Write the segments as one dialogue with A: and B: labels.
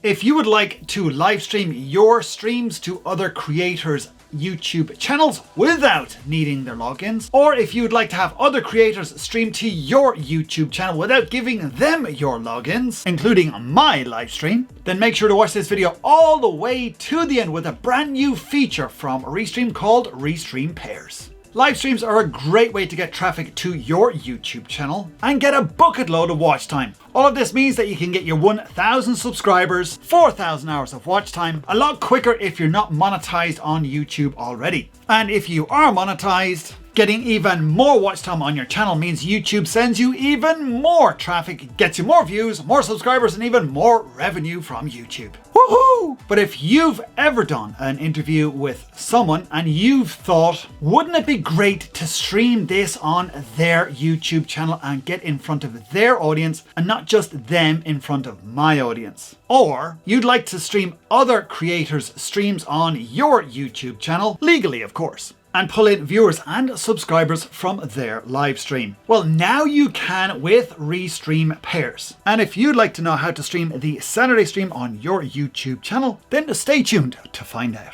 A: If you would like to live stream your streams to other creators' YouTube channels without needing their logins, or if you would like to have other creators stream to your YouTube channel without giving them your logins, including my live stream, then make sure to watch this video all the way to the end with a brand new feature from Restream called Restream Pairs. Live streams are a great way to get traffic to your YouTube channel and get a bucket load of watch time. All of this means that you can get your 1,000 subscribers, 4,000 hours of watch time a lot quicker if you're not monetized on YouTube already. And if you are monetized, getting even more watch time on your channel means YouTube sends you even more traffic, gets you more views, more subscribers, and even more revenue from YouTube. Woohoo! But if you've ever done an interview with someone and you've thought, wouldn't it be great to stream this on their YouTube channel and get in front of their audience and not just them in front of my audience? Or you'd like to stream other creators' streams on your YouTube channel, legally of course, and pull in viewers and subscribers from their live stream. Well, now you can with Restream Pairs. And if you'd like to know how to stream the Saturday stream on your YouTube channel, then stay tuned to find out.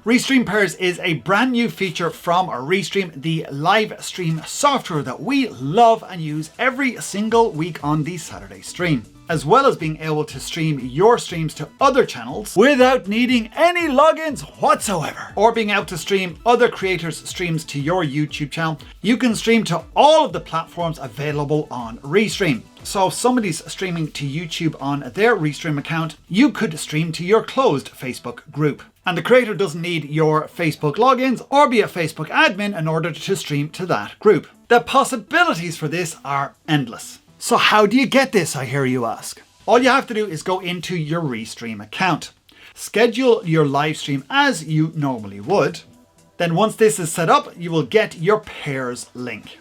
A: Restream Pairs is a brand new feature from Restream, the live stream software that we love and use every single week on the Saturday stream, as well as being able to stream your streams to other channels without needing any logins whatsoever, or being able to stream other creators' streams to your YouTube channel. You can stream to all of the platforms available on Restream. So if somebody's streaming to YouTube on their Restream account, you could stream to your closed Facebook group. And the creator doesn't need your Facebook logins or be a Facebook admin in order to stream to that group. The possibilities for this are endless. So how do you get this, I hear you ask? All you have to do is go into your Restream account. Schedule your live stream as you normally would. Then once this is set up, you will get your pairs link.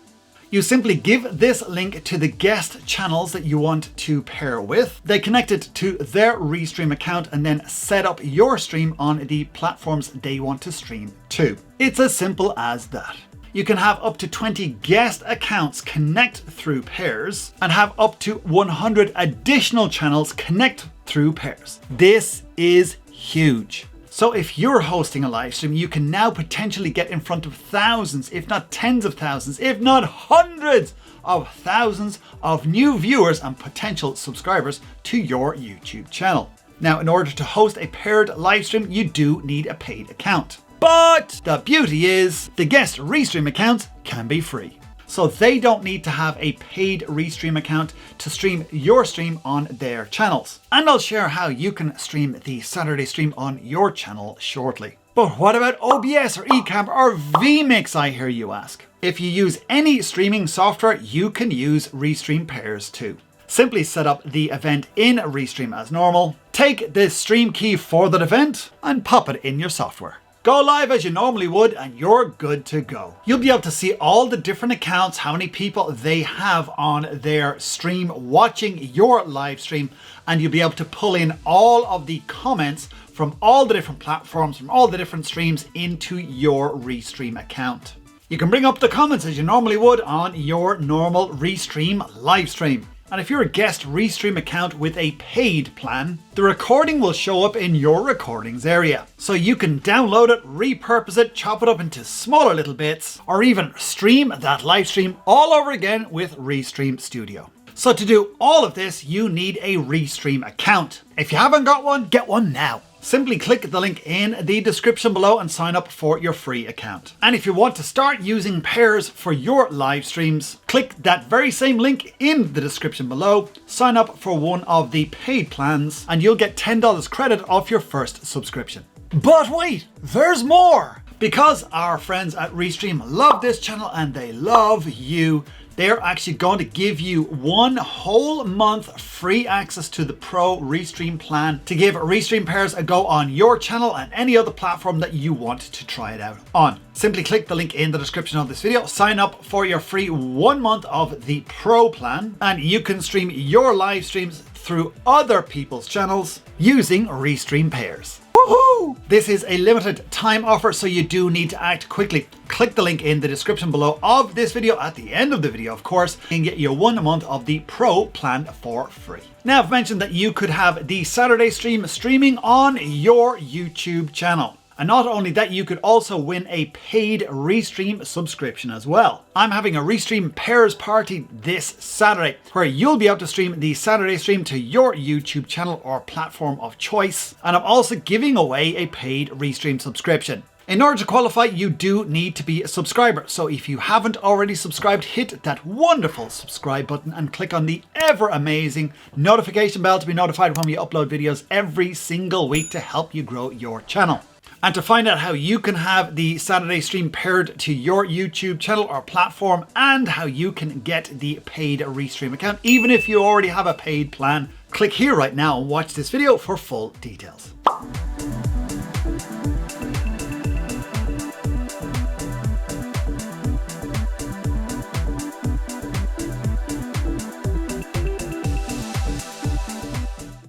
A: You simply give this link to the guest channels that you want to pair with. They connect it to their Restream account and then set up your stream on the platforms they want to stream to. It's as simple as that. You can have up to 20 guest accounts connect through Pairs and have up to 100 additional channels connect through Pairs. This is huge. So if you're hosting a live stream, you can now potentially get in front of thousands, if not tens of thousands, if not hundreds of thousands of new viewers and potential subscribers to your YouTube channel. Now, in order to host a paired live stream, you do need a paid account. But the beauty is the guest Restream accounts can be free. So they don't need to have a paid Restream account to stream your stream on their channels. And I'll share how you can stream the Saturday stream on your channel shortly. But what about OBS or Ecamm or vMix, I hear you ask? If you use any streaming software, you can use Restream Pairs too. Simply set up the event in Restream as normal, take the stream key for that event and pop it in your software. Go live as you normally would and you're good to go. You'll be able to see all the different accounts, how many people they have on their stream watching your live stream, and you'll be able to pull in all of the comments from all the different platforms, from all the different streams into your Restream account. You can bring up the comments as you normally would on your normal Restream live stream. And if you're a guest Restream account with a paid plan, the recording will show up in your recordings area. So you can download it, repurpose it, chop it up into smaller little bits, or even stream that live stream all over again with Restream Studio. So to do all of this, you need a Restream account. If you haven't got one, get one now. Simply click the link in the description below and sign up for your free account. And if you want to start using Pairs for your live streams, click that very same link in the description below, sign up for one of the paid plans, and you'll get $10 credit off your first subscription. But wait, there's more! Because our friends at Restream love this channel and they love you, they're actually going to give you 1 whole month free access to the Pro Restream plan to give Restream Pairs a go on your channel and any other platform that you want to try it out on. Simply click the link in the description of this video, sign up for your free 1 month of the Pro plan, and you can stream your live streams through other people's channels using Restream Pairs. Woo! Woohoo! This is a limited time offer, so you do need to act quickly. Click the link in the description below of this video, at the end of the video, of course, and get your 1 month of the Pro plan for free. Now, I've mentioned that you could have the Saturday stream streaming on your YouTube channel. And not only that, you could also win a paid Restream subscription as well. I'm having a Restream Pairs Party this Saturday, where you'll be able to stream the Saturday stream to your YouTube channel or platform of choice. And I'm also giving away a paid Restream subscription. In order to qualify, you do need to be a subscriber. So if you haven't already subscribed, hit that wonderful subscribe button and click on the ever amazing notification bell to be notified when we upload videos every single week to help you grow your channel. And to find out how you can have the Saturday stream paired to your YouTube channel or platform, and how you can get the paid Restream account, even if you already have a paid plan, click here right now and watch this video for full details.